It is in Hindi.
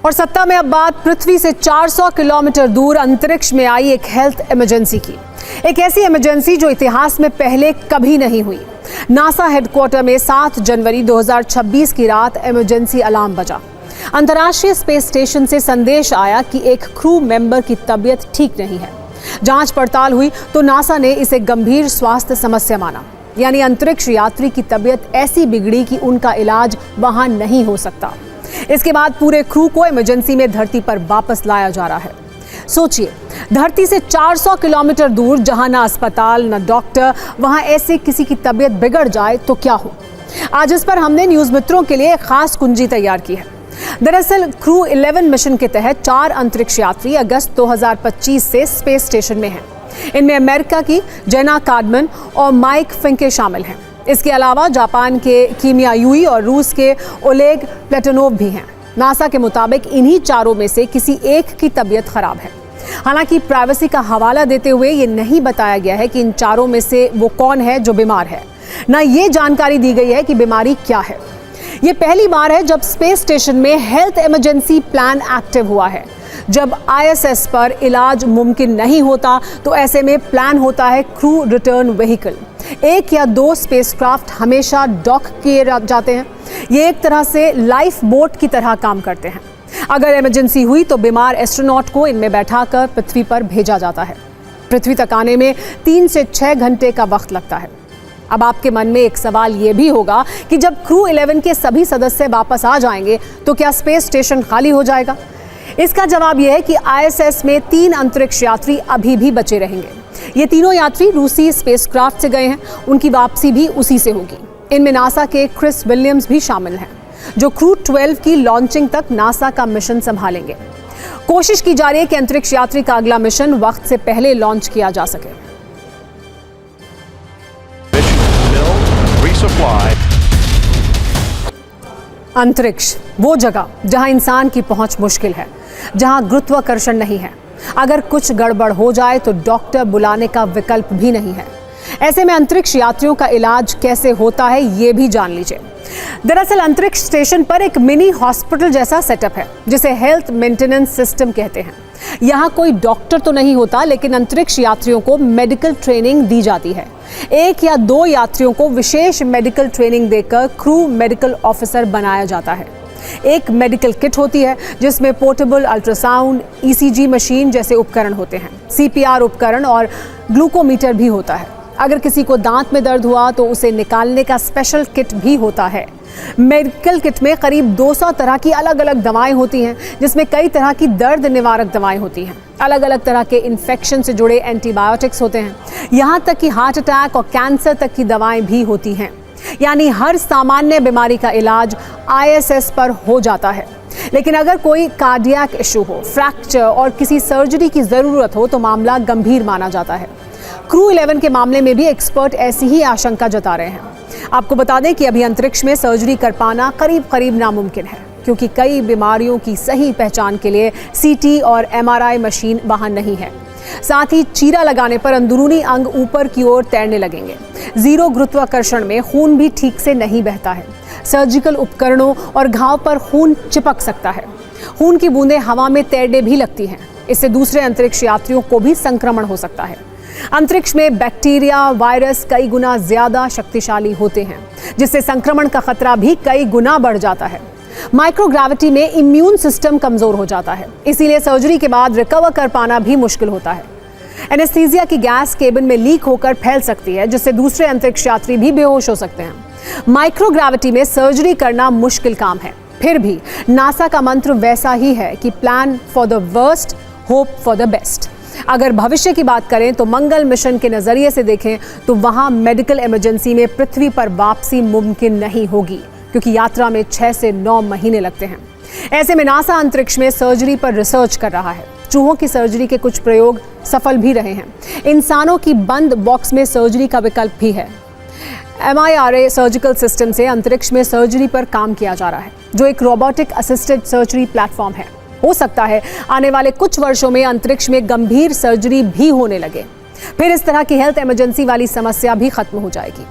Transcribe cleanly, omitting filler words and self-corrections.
और सत्ता में अब बात पृथ्वी से 400 किलोमीटर दूर अंतरिक्ष में आई एक हेल्थ इमरजेंसी की। एक ऐसी इमरजेंसी जो इतिहास में पहले कभी नहीं हुई। नासा हेडक्वार्टर में 7 जनवरी 2026 की रात इमरजेंसी अलार्म बजा। अंतर्राष्ट्रीय स्पेस स्टेशन से संदेश आया कि एक क्रू मेंबर की तबीयत ठीक नहीं है। जांच पड़ताल हुई तो नासा ने इसे गंभीर स्वास्थ्य समस्या माना, यानी अंतरिक्ष यात्री की तबीयत ऐसी बिगड़ी कि उनका इलाज वहां नहीं हो सकता। इसके बाद पूरे क्रू को इमरजेंसी में धरती पर वापस लाया जा रहा है। सोचिए, धरती से 400 किलोमीटर दूर, जहां ना अस्पताल ना डॉक्टर, वहां ऐसे किसी की तबीयत बिगड़ जाए तो क्या हो। आज इस पर हमने न्यूज मित्रों के लिए एक खास कुंजी तैयार की है। दरअसल क्रू 11 मिशन के तहत 4 अंतरिक्ष यात्री अगस्त 2025 से स्पेस स्टेशन में हैं। इनमें अमेरिका की जेना कार्डमन और माइक फिंके शामिल हैं। इसके अलावा जापान के कीमिया यूई और रूस के ओलेग प्लेटनोव भी हैं। नासा के मुताबिक इन्हीं चारों में से किसी एक की तबीयत खराब है। हालांकि प्राइवेसी का हवाला देते हुए ये नहीं बताया गया है कि इन चारों में से वो कौन है जो बीमार है। ना ये जानकारी दी गई है कि बीमारी क्या है। ये पहली बार है जब स्पेस स्टेशन में हेल्थ इमरजेंसी प्लान एक्टिव हुआ है। जब ISS पर इलाज मुमकिन नहीं होता तो ऐसे में प्लान होता है क्रू रिटर्न व्हीकल। 1 या 2 स्पेसक्राफ्ट हमेशा डॉक किए जाते हैं। ये एक तरह से लाइफ बोट की तरह काम करते हैं। अगर इमरजेंसी हुई तो बीमार एस्ट्रोनॉट को इनमें बैठाकर पृथ्वी पर भेजा जाता है। पृथ्वी तक आने में 3 से 6 घंटे का वक्त लगता है। अब आपके मन में एक सवाल ये भी होगा कि जब क्रू 11 के सभी सदस्य वापस आ जाएंगे तो क्या स्पेस स्टेशन खाली हो जाएगा? इसका जवाब यह है कि ISS में 3 अंतरिक्ष यात्री अभी भी बचे रहेंगे। ये तीनों यात्री रूसी स्पेसक्राफ्ट से गए हैं। उनकी वापसी भी उसी से होगी। इनमें नासा के क्रिस विलियम्स भी शामिल हैं, जो क्रू 12 की लॉन्चिंग तक नासा का मिशन संभालेंगे। कोशिश की जा रही है कि अंतरिक्ष यात्री का अगला मिशन वक्त से पहले लॉन्च किया जा सके। अंतरिक्ष वो जगह जहां इंसान की पहुंच मुश्किल है, जहां गुरुत्वाकर्षण नहीं है। अगर कुछ गड़बड़ हो जाए तो डॉक्टर बुलाने का विकल्प भी नहीं है। ऐसे में अंतरिक्ष यात्रियों का इलाज कैसे होता है ये भी जान लीजिए। दरअसल अंतरिक्ष स्टेशन पर एक मिनी हॉस्पिटल जैसा सेटअप है, जिसे हेल्थ मेंटेनेंस सिस्टम कहते हैं। यहाँ कोई डॉक्टर तो नहीं होता, लेकिन अंतरिक्ष यात्रियों को मेडिकल ट्रेनिंग दी जाती है। 1 या 2 यात्रियों को विशेष मेडिकल ट्रेनिंग देकर क्रू मेडिकल ऑफिसर बनाया जाता है। एक मेडिकल किट होती है जिसमें पोर्टेबल अल्ट्रासाउंड, ECG मशीन जैसे उपकरण होते हैं। CPR उपकरण और ग्लूकोमीटर भी होता है। अगर किसी को दांत में दर्द हुआ तो उसे निकालने का स्पेशल किट भी होता है। मेडिकल किट में करीब 200 तरह की अलग अलग दवाएं होती हैं, जिसमें कई तरह की दर्द निवारक दवाएं होती हैं। अलग अलग तरह के इन्फेक्शन से जुड़े एंटीबायोटिक्स होते हैं। यहाँ तक कि हार्ट अटैक और कैंसर तक की दवाएं भी होती हैं। यानी हर सामान्य बीमारी का इलाज ISS पर हो जाता है। लेकिन अगर कोई कार्डियक इशू हो, फ्रैक्चर और किसी सर्जरी की जरूरत हो तो मामला गंभीर माना जाता है। क्रू 11 के मामले में भी एक्सपर्ट ऐसी ही आशंका जता रहे हैं। आपको बता दें कि अभी अंतरिक्ष में सर्जरी कर पाना करीब नामुमकिन है, क्योंकि कई बीमारियों की सही पहचान के लिए CT और MRI मशीन वहां नहीं है। साथ ही चीरा लगाने पर अंदरूनी अंग ऊपर की ओर तैरने लगेंगे। 0 गुरुत्वाकर्षण में खून भी ठीक से नहीं बहता है। सर्जिकल उपकरणों और घाव पर खून चिपक सकता है। खून की बूंदें हवा में तैरने भी लगती हैं। इससे दूसरे अंतरिक्ष यात्रियों को भी संक्रमण हो सकता है। अंतरिक्ष में बैक्टीरिया, वायरस कई गुना ज्यादा शक्तिशाली होते हैं, जिससे संक्रमण का खतरा भी कई गुना बढ़ जाता है। माइक्रोग्रेविटी में इम्यून सिस्टम कमजोर हो जाता है, इसीलिए सर्जरी के बाद रिकवर कर पाना भी मुश्किल होता है। एनेस्थीसिया की गैस केबिन में लीक होकर फैल सकती है, जिससे दूसरे अंतरिक्ष यात्री भी बेहोश हो सकते हैं। माइक्रोग्रेविटी में सर्जरी करना मुश्किल काम है। फिर भी नासा का मंत्र वैसा ही है कि plan for the worst, hope for the best. अगर भविष्य की बात करें तो मंगल मिशन के नजरिए से देखें तो वहां मेडिकल इमरजेंसी में पृथ्वी पर वापसी मुमकिन नहीं होगी, क्योंकि यात्रा में 6 से 9 महीने लगते हैं। ऐसे में नासा अंतरिक्ष में सर्जरी पर रिसर्च कर रहा है। चूहों की सर्जरी के कुछ प्रयोग सफल भी रहे हैं। इंसानों की बंद बॉक्स में सर्जरी का विकल्प भी है। MIRA सर्जिकल सिस्टम से अंतरिक्ष में सर्जरी पर काम किया जा रहा है, जो एक रोबोटिक असिस्टेड सर्जरी प्लेटफॉर्म है। हो सकता है आने वाले कुछ वर्षों में अंतरिक्ष में गंभीर सर्जरी भी होने लगे। फिर इस तरह की हेल्थ इमरजेंसी वाली समस्या भी खत्म हो जाएगी।